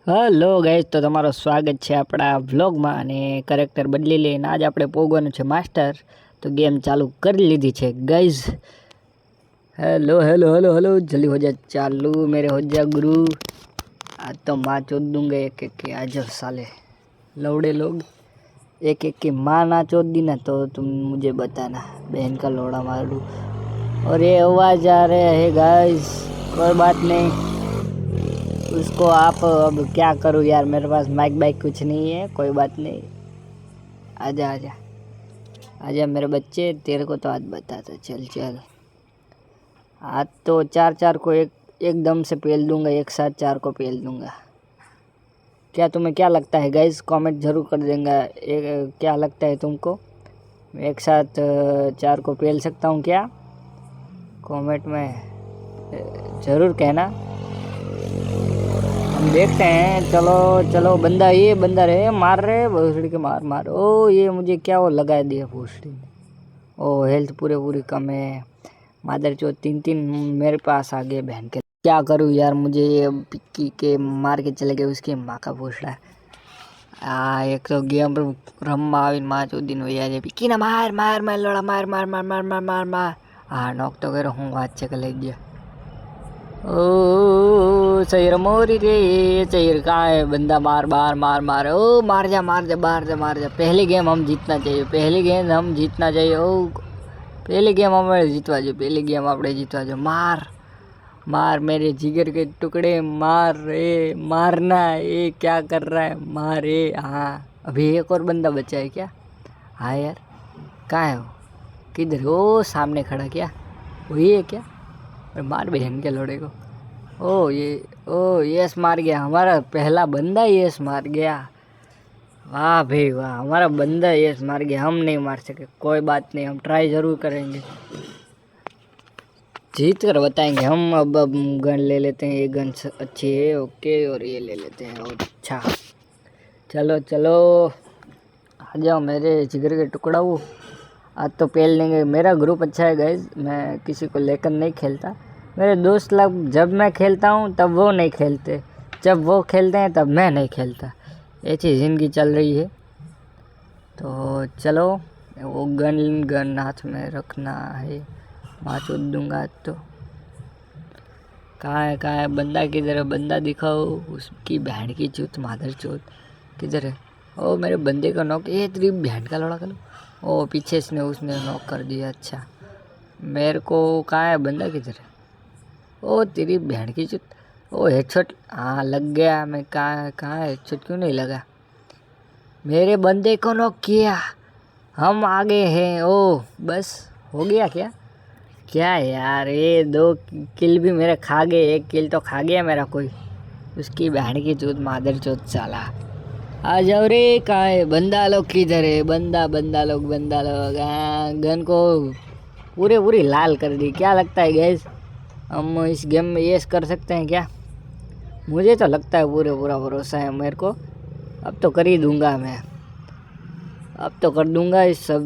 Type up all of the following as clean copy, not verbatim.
Hello guys, તો તમારો સ્વાગત છે આપણા વ્લોગમાં. અને કરેક્ટર બદલી લઈને આજ આપણે પોગવાનું છે માસ્ટર. તો ગેમ ચાલુ કરી લીધી છે guys. Hello hello hello hello, जल्दी हो जा चालू, मेरे हो जा गुरु। आज तो माँ चोद दूंगा एक एक के। आज साले लौड़े लोग एक एक की माँ ना चोद दी ना तो तुम मुझे बताना, बहन का लौड़ा मार दूँ। और ये आवाज़ आ रहे है गाइस, कोई बात नहीं, उसको आप अब क्या करूँ यार, मेरे पास माइक बाइक कुछ नहीं है, कोई बात नहीं। आजा आजा आजा मेरे बच्चे, तेरे को तो आज बताता। चल चल, आज तो चार चार को एकदम से पेल दूंगा, एक साथ चार को पेल दूंगा। क्या तुम्हें क्या लगता है गाइस, कमेंट जरूर कर देंगे। क्या लगता है तुमको, एक साथ चार को पेल सकता हूँ क्या? कमेंट में ज़रूर कहना, हम देखते हैं। चलो चलो, बंदा ये बंदा रहे, मार रहे भोसड़ी के, मार मार। ओ ये मुझे क्या वो लगा दिया भोसड़ी ने। ओ हेल्थ पूरे पूरी कम है। मादर चो तीन तीन मेरे पास आ गए बहन के। क्या करूँ यार, मुझे ये पिक्की के मार के चले गए उसकी माँ का भोसड़ा। एक तो गेम रमवा आवीने माँ चोदीने वया जाए। पिक्की ने मार मार मार लोड़ा, मार मार मार मार मार मार मार। हाँ नॉक तो करो, हूँ बात છે કે લઈ ગયા। ओ चैर मोरी रे चैर, कहाँ है बंदा? मार मार मार मार। ओ मार जा मार जा मार जा मार जा। पहली गेम हम जीतना चाहिए, पहली गेम हम जीतना चाहिए। ओ पहली गेम हमें जीतवा जो, पहली गेम આપણે जीतवा जो। मार मार मेरे जिगर के टुकड़े, मार रे, मारना। ये क्या कर रहा है, मार रे। हाँ अभी एक और बंदा बचा है क्या? हाँ यार, कहाँ है वो? किधर? ओ सामने खड़ा, क्या वही है क्या? मार बहन के लोड़े को। ओ यस मार गया हमारा पहला बंदा, यस मार गया। वाह भाई वाह, हमारा बंदा यस मार गया। हम नहीं मार सके, कोई बात नहीं, हम ट्राई ज़रूर करेंगे, जीत कर बताएंगे हम। अब गन ले लेते हैं, ये गन अच्छी है, ओके। और ये ले लेते हैं, और अच्छा। चलो चलो आ जाओ मेरे जिगर के टुकड़ा। वो आज तो पेल लेंगे। मेरा ग्रुप अच्छा है गाइज, मैं किसी को लेकर नहीं खेलता। मेरे दोस्त लोग जब मैं खेलता हूँ तब वो नहीं खेलते, जब वो खेलते हैं तब मैं नहीं खेलता। ऐसी ज़िंदगी चल रही है। तो चलो, वो गन गन हाथ में रखना है, माँ चोद दूंगा आज तो। कहाँ है बंदा? किधर है बंदा? दिखाओ उसकी बहन की चूत, मादर चोत किधर है? ओ मेरे बंदे को नॉक, ये तेरी बहन का लौड़ा करो। ओ पीछे से उसने नॉक कर दिया। अच्छा मेरे को कहाँ है बंदा, किधर है? ओ तेरी बहन की चूत। ओ हेडशॉट, हाँ लग गया। मैं कहाँ हेडशॉट क्यों नहीं लगा? मेरे बंदे को नॉक किया, हम आगे हैं। ओ बस हो गया क्या? क्या यार, ये दो किल भी मेरे खा गए, एक किल तो खा गया मेरा कोई, उसकी बहन की चूत, मादर चूत साला। आ जाओ रे, कहाँ है बंदा लोग? किधर है बंदा लोग? गन को पूरी लाल कर दी। क्या लगता है गैस, हम इस गेम में ये कर सकते हैं क्या? मुझे तो लगता है पूरा भरोसा है मेरे को। अब तो कर ही दूंगा मैं, अब तो कर दूंगा। इस सब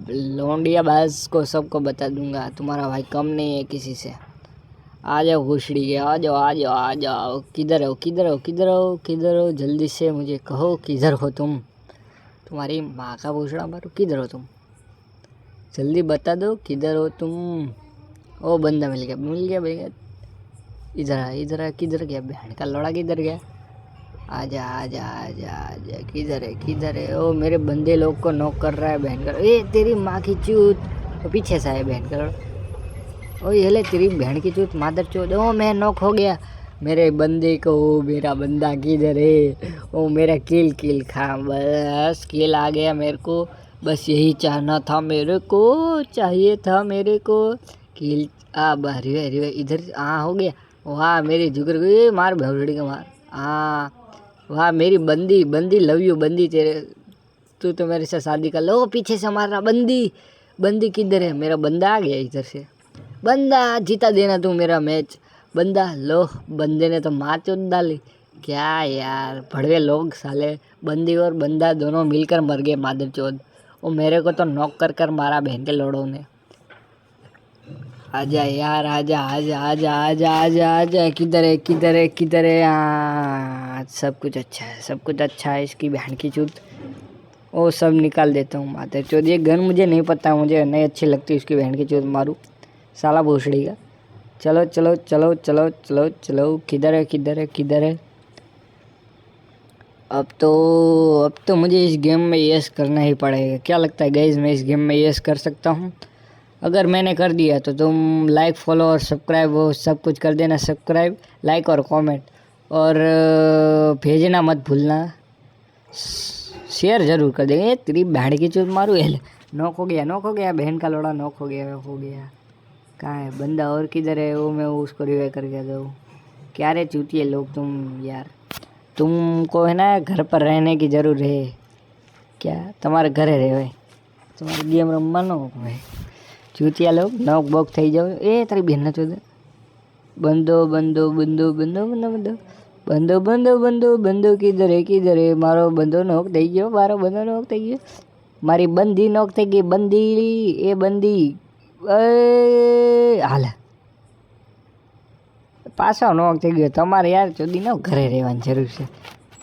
लौंडिया बाज को सबको बता दूंगा, तुम्हारा भाई कम नहीं है किसी से। आ जाओ घुसड़ी के, आ जाओ आ जाओ आ जाओ। किधर हो किधर हो किधर हो किधर हो? जल्दी से मुझे कहो किधर हो तुम, तुम्हारी माँ का भूषड़ा मारो। किधर हो तुम, जल्दी बता दो किधर हो तुम। ओ बंदा मिल गया। इधर आ, किधर गया बहन का लौड़ा, किधर गया? आजा आजा आजा आजा, किधर है? ओ मेरे बंदे लोग को नॉक कर रहा है बहन का। ए तेरी माँ की चूत, तो पीछे से है बहन का लौड़ा। ओ ये ले तेरी बहन की चूत, मादर चूत। ओ मैं नॉक हो गया, मेरे बंदे को। मेरा बंदा किधर है? ओ मेरा किल खा, बस किल आ गया मेरे को। बस यही चाहना था मेरे को, चाहिए था मेरे को किल। हरी इधर, हाँ हो गया। वाह मेरी जुगर गई, मार भौड़ी का मार। हाँ वाह मेरी बंदी लव यू बंदी, तेरे तू तो मेरे से शादी कर लो। पीछे से मार रहा बंदी किधर है? मेरा बंदा आ गया इधर से। बंदा जीता देना तू मेरा मैच, बंदा। लो बंदे ने तो मार चोद डाली। क्या यार भड़वे लोग साले, बंदी और बंदा दोनों मिलकर मर गए मादर चोद। वो मेरे को तो नॉक कर मारा बहन के लोड़ों ने। आजा यार, आजा आजा आजा आजा आजा आजा। किधर है? हाँ सब कुछ अच्छा है, सब कुछ अच्छा है। इसकी बहन की चूत वो सब निकाल देता हूँ माते चौथ। ये गन मुझे नहीं पता, मुझे नहीं अच्छी लगती उसकी बहन की चूत मारूँ साला भोसड़ी का। चलो चलो चलो चलो चलो चलो, किधर है किधर है किधर है? अब तो मुझे इस गेम में यस करना ही पड़ेगा। क्या लगता है गाइस, मैं इस गेम में यस कर सकता हूँ? अगर मैंने कर दिया तो तुम लाइक फॉलो और सब्सक्राइब वो सब कुछ कर देना। सब्सक्राइब लाइक और कमेंट, और भेजना मत भूलना। शेयर जरूर कर देंगे। तेरी बहन की चूत मारूँ। ये नॉक हो गया बहन का लोड़ा, नॉक हो गया। कहाँ है बंदा? और किधर है वो? मैं उसको रिवाइव करके दूँ। क्या रे चूतिए लोग तुम यार, तुमको है ना घर पर रहने की ज़रूर है क्या? तुम्हारे घरे रहे भाई, तुम्हारे गेम रमવાનો ભાઈ। ચૂતિયા લોગ નોક બોક થઈ જાવ। એ તારી બેન ના ચોદે બંદો બંદો બંદો બંદો બંદો બંદો બંદો બંદો બંદો બંદો કિધર હે મારો બંદો નોક થઈ ગયો, મારો બંદો નોક થઈ ગયો, મારી બંદી નોક થઈ ગઈ। બંદી એ બંદી હાલ પાછો નોક થઈ ગયો। તમારે યાર ચોદી ન ઘરે રહેવાની જરૂર છે।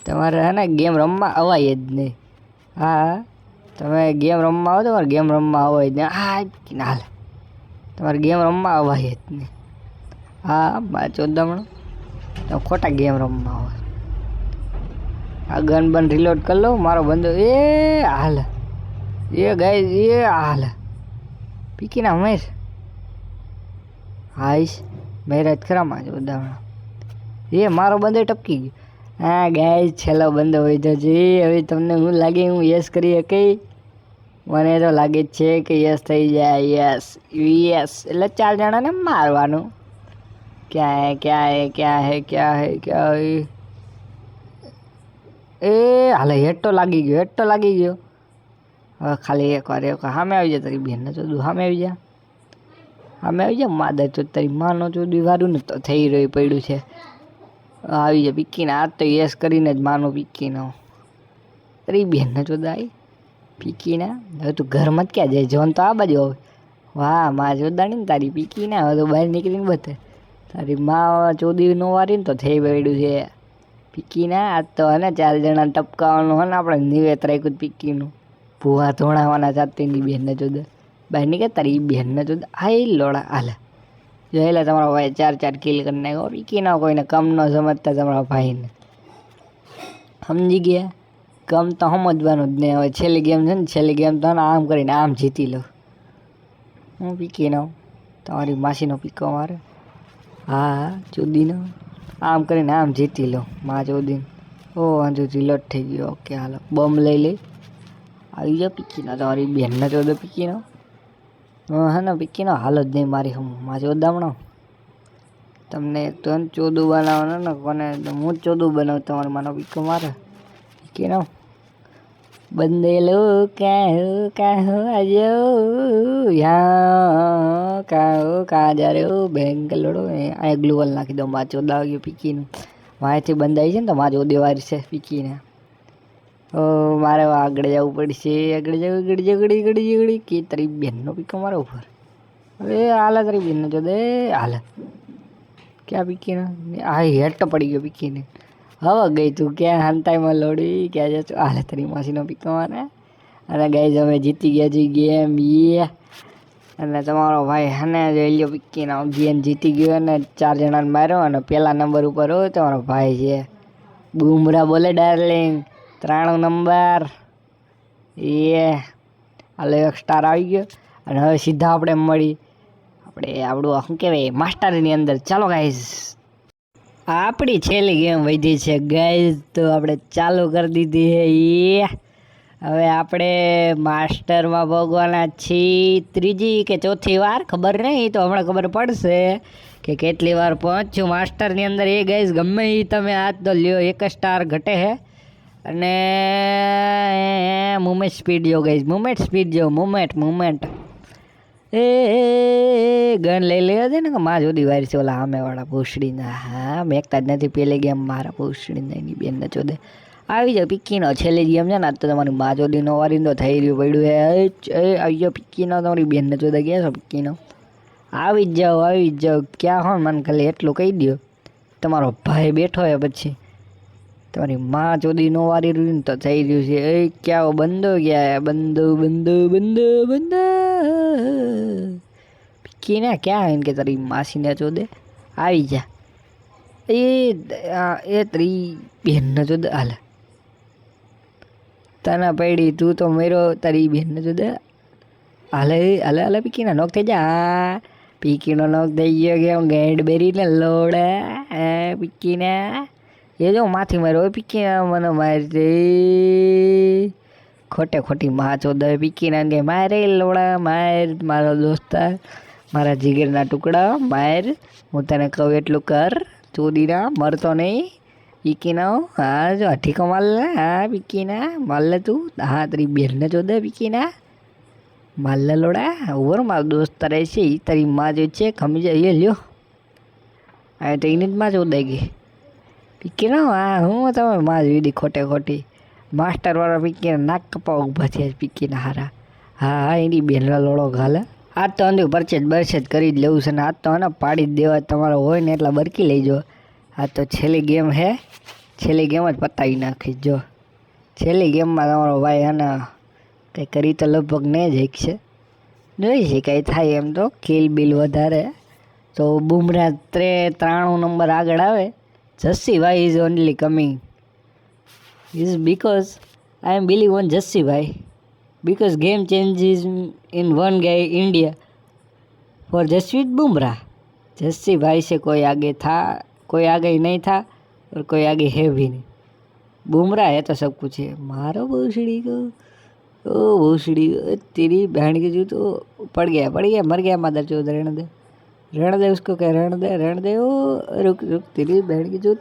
તમારે હે ને ગેમ રમવા અવાય જ નહીં। હા તમે ગેમ રમવા આવો, તમારે ગેમ રમવા અવાય જ નહીં। હા હાલ તમારે ગેમ રમવા અવાય જ નહીં। હા મારા ચોદામણો તમે ખોટા ગેમ રમવા આવો। આ ગન બન રિલોડ કરી લો મારો બંદો। એ હાલ એ ગાય એ હાલ પીકી ના મેર હાઈશ મેરાજ ખરા માં ચોદામણો। એ મારો બંદો ટપકી ગયો। હા ગાય છેલ્લો બંદો હોય જશે। હવે તમને શું લાગે હું યસ કરી શકી? મને તો લાગે છે કે યસ થઈ જાય। યસ યસ એટલે 4 જણાને મારવાનું। क्या है क्या है क्या है क्या है क्या है? એ હાલે હેડ તો લાગી ગયો। હવે ખાલી એકવાર સામે આવી જા। તારી બેનને ચોદું સામે આવી જા માદર તો તારી માનો ચોદું વારું ને તો થઈ રહ્યું પડ્યું છે। આવી જા પીકીને। આ તો યસ કરીને જ માનો પીકીનો। તારી બેનને ચોદાઈ પીકીને। હવે તું ઘરમાં જ ક્યાં જાય? જોન તો આ બાજુ હવે। વાહ માં ચોદાણી ને તારી પીકીને। હવે તો બહાર નીકળીને બતે તારી માં ચોદી નો વારીને તો થઈ પડ્યું છે પીકીને। આજ તો હે ને 4 જણા ટપકાવાનું હે ને આપણે નિવેત રાખ્યું પીકીનું। ભૂવા ધોણાવાના જાતીની બેનને ચોદે બહાર નીકળે તારી બેનને ચોદે। હાઈ લોડા હાલે જોઈ લે તમારો ભાઈ 4 કિલ કરી નાખ્યો પીકીનો। કોઈને કમ ન સમજતા તમારા ભાઈને, સમજી ગયા? કમ તો સમજવાનું જ નહીં। હવે છેલ્લી ગેમ છે ને, છેલ્લી ગેમ તો ને આમ કરીને આમ જીતી લો હું પીકીનો। તમારી માસીનો પીકો મારે। હા ચોદીનો આમ કરીને આમ જીતી લો માં ચોદીને। ઓ હજુ રિલોડ થઈ ગયો। ઓકે હાલો બોમ્બ લઈ લે। આવી જાઓ પીકીનો। તમારી બેનને ચોદો પીકીનો। હે ને પીકીનો હાલો જ નહીં મારી હમ માં ચોદામણો। તમને એક તો ચોદું બનાવવાનું ને કોને હું જ ચોદું બનાવું। તમારે માનો પીકો મારે પીકીનો। બંદે લો ક્યાં હો આજો યા કાં જા રે હો બેંક લડો। આ ગ્લુવલ નાખી દો માં ચોદા આવ્યો પીકીનું। વાંચી બંધાઈ છે ને તો માં ચોદે વારી છે પીકીને। ઓ મારે આગળ જવું પડશે, આગળ જવું કે તારી બેનનો પીકો મારો ઉપર। હવે હાલે તારી બેનનો ચોદે હાલે ક્યાં પીકીને। આ હેડ તો પડી ગયો પીકીને। હવે ગઈ તું ક્યાં હંતાઈમાં લોડી ક્યાં જા તું? હાલે તારી માસીનો પીકો મારે। અને ગાઈઝ અમે જીતી ગયા છીએ ગેમ યે। અને તમારો ભાઈ હને જોઈ લ્યો પીકીનો ગેમ જીતી ગયો અને 4 જણાને માર્યો અને પહેલા નંબર ઉપર હોય તમારો ભાઈ છે બુમરા બોલે ડાર્લિંગ 93 નંબર। એ હાલો 1 સ્ટાર આવી ગયો અને હવે સીધા આપણે મળી આપણું શું કહેવાય માસ્ટરની અંદર। ચાલો ગાઈઝ આપણી છેલ્લી ગેમ વધી છે ગાઈઝ, તો આપણે ચાલુ કરી દીધી છે। હવે આપણે માસ્ટરમાં ભોગવાના છીએ 3જી કે 4થી વાર, ખબર નહીં, તો હમણાં ખબર પડશે કે કેટલી વાર પહોંચ્યું માસ્ટરની અંદર। એ ગાઈઝ ગમે એ તમે આજ તો લ્યો 1 સ્ટાર ઘટે છે। અને મુમેન્ટ સ્પીડ જો ગાઈઝ, મુમેન્ટ સ્પીડ જો મુમેન્ટ એ ગન લઈ લેવા દે ને કે માં જોદી વારી છે ઓલા સામેવાળા ભૂસડીના। હા મેકતા જ નથી પેલી ગેમ મારા ભૂસડીના એની બેનને ચોદે। આવી જાઓ પીકીનો છેલ્લી ગેમ છે ને આજ તો તમારી માં જોદીનો વારીને તો થઈ રહ્યું પડ્યું એ આવી જાઓ પીકીનો તમારી બેનને ચોદે। ગયા છો પીકીનો? આવી જ જાઓ ક્યાં હો મને ખાલી એટલું કહી દો તમારો ભાઈ બેઠો હે પછી તમારી માં ચોદી નો વારી રહ્યું ને તો થઈ રહ્યું છે. એ ક્યાં બંધો ગયા, બંધો બંધો બંધો બંધો પિક્કી ના ક્યાં આવીને કે તારી માસીને ચોદે આવી જા. એ તારી બેનને ચોદે હાલે તને પડી, તું તો મેરો તારી બેનને ચોદે હાલે હાલે હાલે. પિક્કીના નોક થઈ જા. પિક્કીનો નોક થઈ ગયો કે હું ગેડબેરીને લોડે પિક્કીના. એ જો માથી માર્યો પિક્કીના મને મારજે. ખોટે ખોટી માં ચોદે પિક્કીના કે મારે લોડા માર, મારો દોસ્તાર, મારા જીગરના ટુકડા માર. હું તને કહું એટલું કર, ચોદીના મરતો નહીં પિક્કીના. હા જો ઠીકો માલ લે. હા પિક્કીના માલ લે તું. હા તારી બેનને ચોદે પિક્કીના માલ લે લોડા. ઓવર મારો દોસ્તાર છે એ તારી માં જો છે ખમી જાય. એ લ્યો આ તો એની જ માં ચોદાઈ ગઈ પિક્કીના. હા હું તમે માં જોઈ દી ખોટે ખોટી. માસ્ટરવાળા પિક્કીના નાક કપાવા ઊભા થયા પિક્કીના હારા. હા હા એની બેનલા લોડો ઘાલે. આજ તો અંધું બરછેજ કરી જ લેવું છે ને આજ તો એને પાડી જ દેવા. તમારો હોય ને એટલા બરકી લઈજો. આ તો છેલ્લી ગેમ હે, છેલ્લી ગેમ જ પતાવી નાખી. જો છેલ્લી ગેમમાં તમારો ભાઈ એને કંઈ કરી તો લગભગ ને જ છે. જોઈ છે કંઈ થાય એમ તો કિલ બિલ વધારે તો બુમરાહ 93 નંબર આગળ આવે. Jassibhai is only coming is because I am believe on Jassi bhai, because game changes in one guy India for Jasprit Bumrah. Jassi भाई से कोई आगे था, कोई आगे नहीं था और कोई आगे है भी नहीं. बुमराह है तो सब कुछ है. मारो भोसड़ी को, ओ भोसड़ी तेरी बहन की जू तो पड़ गया मर गया मादर चौध. रहने दे उसको क्या, रहने दे ओ रुक रुक तेरी बहन की जूत.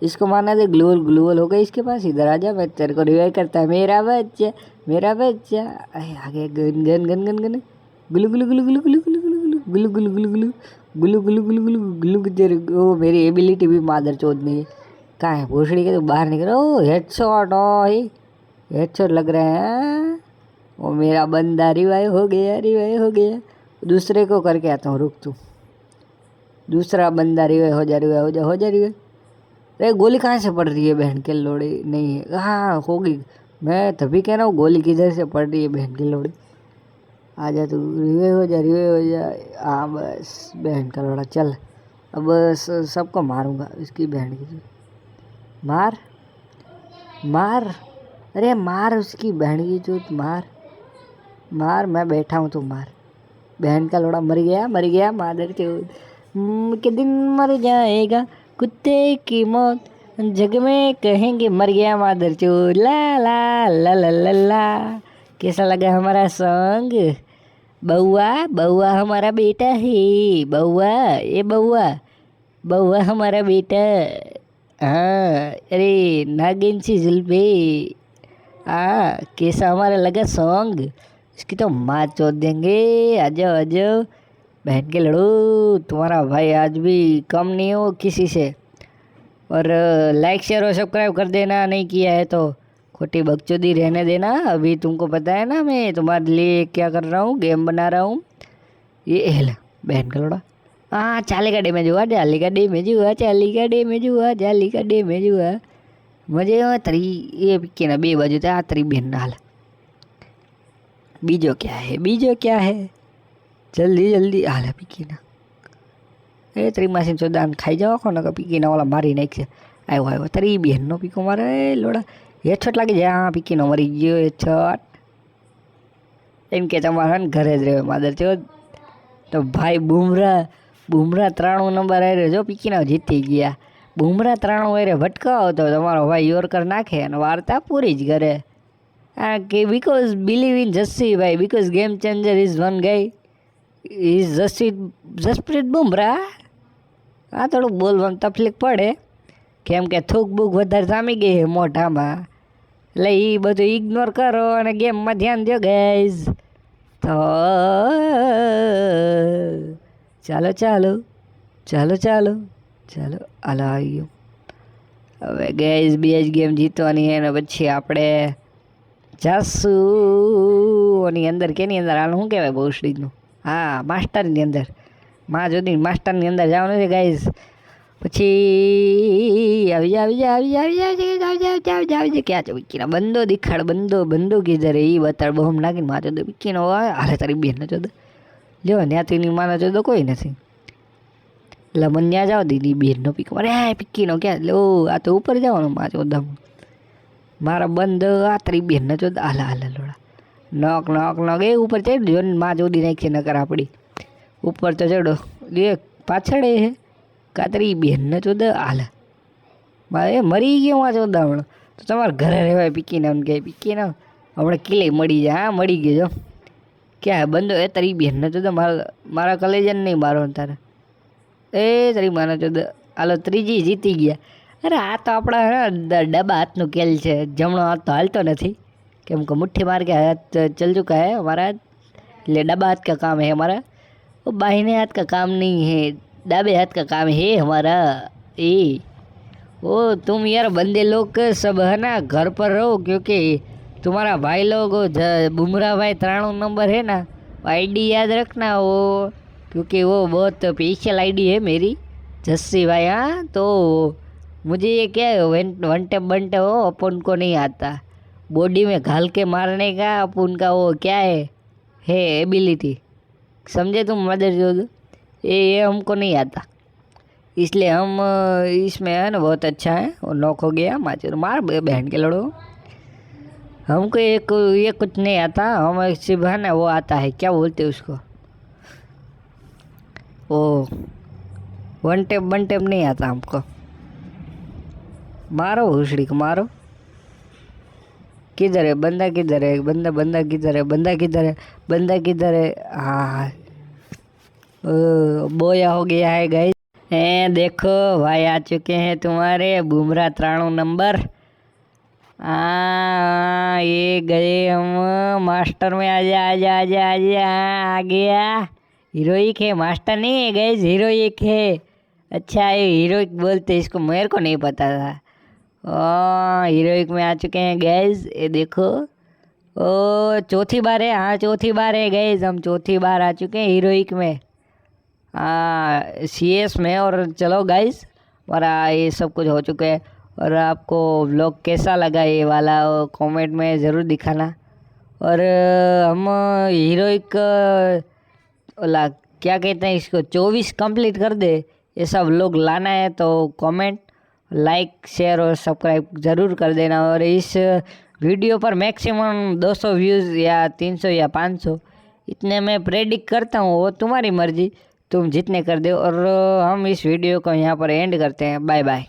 इसको मारना दे. ग्लूवल हो गया इसके पास. इधर आ जा, मैं तेरे को रिवाइव करता है. मेरा बच्चा आगे gun gun gun gun gun गुलू गुलू गुलू गुलू गुलू गुलू गुलू गुलू गुलू गुलू गुलू गुलू गुलू गुलू गुलू तेरे ओ मेरी एबिलिटी भी मादर चौथ नहीं है. कहाँ है भोसड़ी के, तो बाहर निकलो. हेडशॉट, ओ हेडशॉट लग रहा है. वो मेरा बंदा रिवाइव हो गया. दूसरे को करके आता हूँ, रुक तू. दूसरा बंदा रिवाइव हो जा रिवाइव. अरे गोली कहाँ से पड़ रही है बहन के लोड़ी. नहीं है, हाँ होगी. मैं तभी कह रहा हूँ गोली किधर से पड़ रही है बहन की लोड़ी. आजा तू, रिवाइव हो जा. हाँ बस बहन का लोड़ा. चल अब बस सबको मारूंगा. इसकी बहन की मार मार. अरे मार उसकी बहन की चोट. मार मैं बैठा हूँ, तू मार. बहन का लोड़ा मर गया मादर चोट. के दिन मर जाएगा कुत्ते की मौत, जग में कहेंगे मर गया मादर चोद. ला ला ला ला ला ला. कैसा लगा हमारा सॉन्ग. बउआ हमारा बेटा है. बउआ हमारा बेटा. हाँ अरे नागिन सी जुल्फे. हाँ कैसा हमारा लगा सॉन्ग. इसकी तो माँ चोद देंगे. आ जाओ बहन के लड़ो. तुम्हारा भाई आज भी कम नहीं हो किसी से. और लाइक शेयर और सब्सक्राइब कर देना, नहीं किया है तो खोटी बकचोदी रहने देना. अभी तुमको पता है ना मैं तुम्हारे लिए क्या कर रहा हूँ, गेम बना रहा हूँ. ये हेला बहन का लोड़ा. हाँ चालेगा डे में जुआ. मजे तरी ये पिक्की ना 2 बाजू आ तरी बहन ना हाल. बीजो क्या है जल्दी हाल पिक्की ना. એ તારી માસી ચોદાન ખાઈ જાવ આખો ને પીકીના ઓલા મારી નાખશે. આવ્યો તારી બહેનનો પીકો મારે લોડા. હેડશોટ લાગી જાય. હા પીકીનો મરી ગયો હેડશોટ. એમ કે તમારે ને ઘરે જ રહે માદર ચો. તો ભાઈ બુમરાહ 93 નંબર આવ્યો. જો પીકીના જીતી ગયા. બુમરાહ 93 વારે ભટકાવો તો તમારો ભાઈ યોરકર નાખે અને વાર્તા પૂરી જ કરે. હા કે બીકોઝ બિલીવ ઇન જસ્સી ભાઈ, because game changer is one guys is Jasprit Bumrah. હા થોડુંક બોલવામાં તકલીફ પડે કેમ કે થૂક બૂક વધારે જામી ગઈ છે મોઢામાં. એટલે એ બધું ઇગ્નોર કરો અને ગેમમાં ધ્યાન દો ગાઈઝ. તો ચાલો હાલો આવી ગયું. હવે ગાઈઝ 2 જ ગેમ જીતવાની છે અને પછી આપણે જાશું એની અંદર. કેની અંદર હાલ શું કહેવાય ભોસડીનું? હા માસ્ટરની અંદર. માં જોદી માસ્ટરની અંદર જવાનું છે ગાઈઝ. પછી આવી જા આવી જા આવી જા આવી જા ક્યાં છે વિક્કીના બંદો દેખાડ બંદો કીધર એ બતાડ બહમ નાખીને મારે તો વિક્કીનો હાલે તારી બેન ન ચોદ જો ન્યાતીની માનો ચોદ કોઈ નથી એટલે મને ત્યાં જાઓ દીદી બેનનો પીકો અરે પિક્કીનો ક્યાં લો આ તો ઉપર જવાનું મારે ચોદામ મારા બંધ આ તારી બેન ન ચોદ હાલા લોડા નોક એ ઉપર ચડ જો માં જોડી નાખીએ નકર આપણી ઉપર તો ચડો એ પાછળ હે કાતરી બેન ને ચોદ હાલે મારે મરી ગયો માં ચોદામણો તો તમારે ઘરે રહેવાય પીકીને એમ કહે પીકીને હમણાં કિલે મળી જાય હા મળી ગયો જો ક્યાં બંધો એ તારી બેન ને ચોદ મારા કલેજન નહીં મારો તારે એ તારી માનો ચોદ હાલો ત્રીજી જીતી ગયા અરે આ તો આપણા ડબ્બા હાથનું ખેલ છે જમણો હાથ તો હાલતો નથી કેમ કે मुट्ठी मार के हाथ चल चुका है हमारा ले डब्बा हाथ का काम है हमारा वो बाहिने हाथ का काम नहीं है डाबे हाथ का काम है हमारा ए वो तुम यार बंदे लोग सब है ना घर पर रहो क्योंकि तुम्हारा भाई लोग बुमराह भाई 93 नंबर है ना आईडी याद रखना वो क्योंकि वो बहुत स्पेशल आईडी है मेरी जस्सी भाई हाँ तो मुझे ये क्या वन टेप बनटे हो अपन को नहीं आता बॉडी में घाल के मारने का अपन का वो क्या है एबिलिटी समझे तुम मदर जो ये हमको नहीं आता इसलिए हम इसमें है ना बहुत अच्छा है और नॉक हो गया मार बहन के लड़ो हमको ये कुछ नहीं आता हम सिर्फ है ना वो आता है क्या बोलते उसको वो वन टेप नहीं आता हमको मारो घुसड़ी को मारो किधर है बंदा किधर है बंदा किधर है बंदा किधर है हाँ बोया हो गया है गाइस देखो भाई आ चुके हैं तुम्हारे बुमराह 93 नंबर ये गए हम मास्टर में आजा आजा आजा आजा आ गया हीरोइक है मास्टर नहीं है गाइस हीरोइक है अच्छा ये हीरोइक बोलते इसको मेरे को नहीं पता था हीरोइक में आ चुके हैं गैस ये देखो ओ चौथी बार है हाँ चौथी बार है गैस हम चौथी बार आ चुके हैं हीरोइक में हाँ CS में और चलो गाइस हमारा ये सब कुछ हो चुका है और आपको व्लॉग कैसा लगा ये वाला कमेंट में ज़रूर दिखाना और हम हीरोइक ओला क्या कहते हैं इसको 24 कंप्लीट कर दे ऐसा व्लॉग लाना है तो कमेंट लाइक शेयर और सब्सक्राइब ज़रूर कर देना और इस वीडियो पर मैक्सिमम 200 व्यूज़ या 300 या 500 इतने मैं प्रेडिक्ट करता हूँ वो तुम्हारी मर्ज़ी तुम जितने कर दो और हम इस वीडियो को यहाँ पर एंड करते हैं बाय बाय।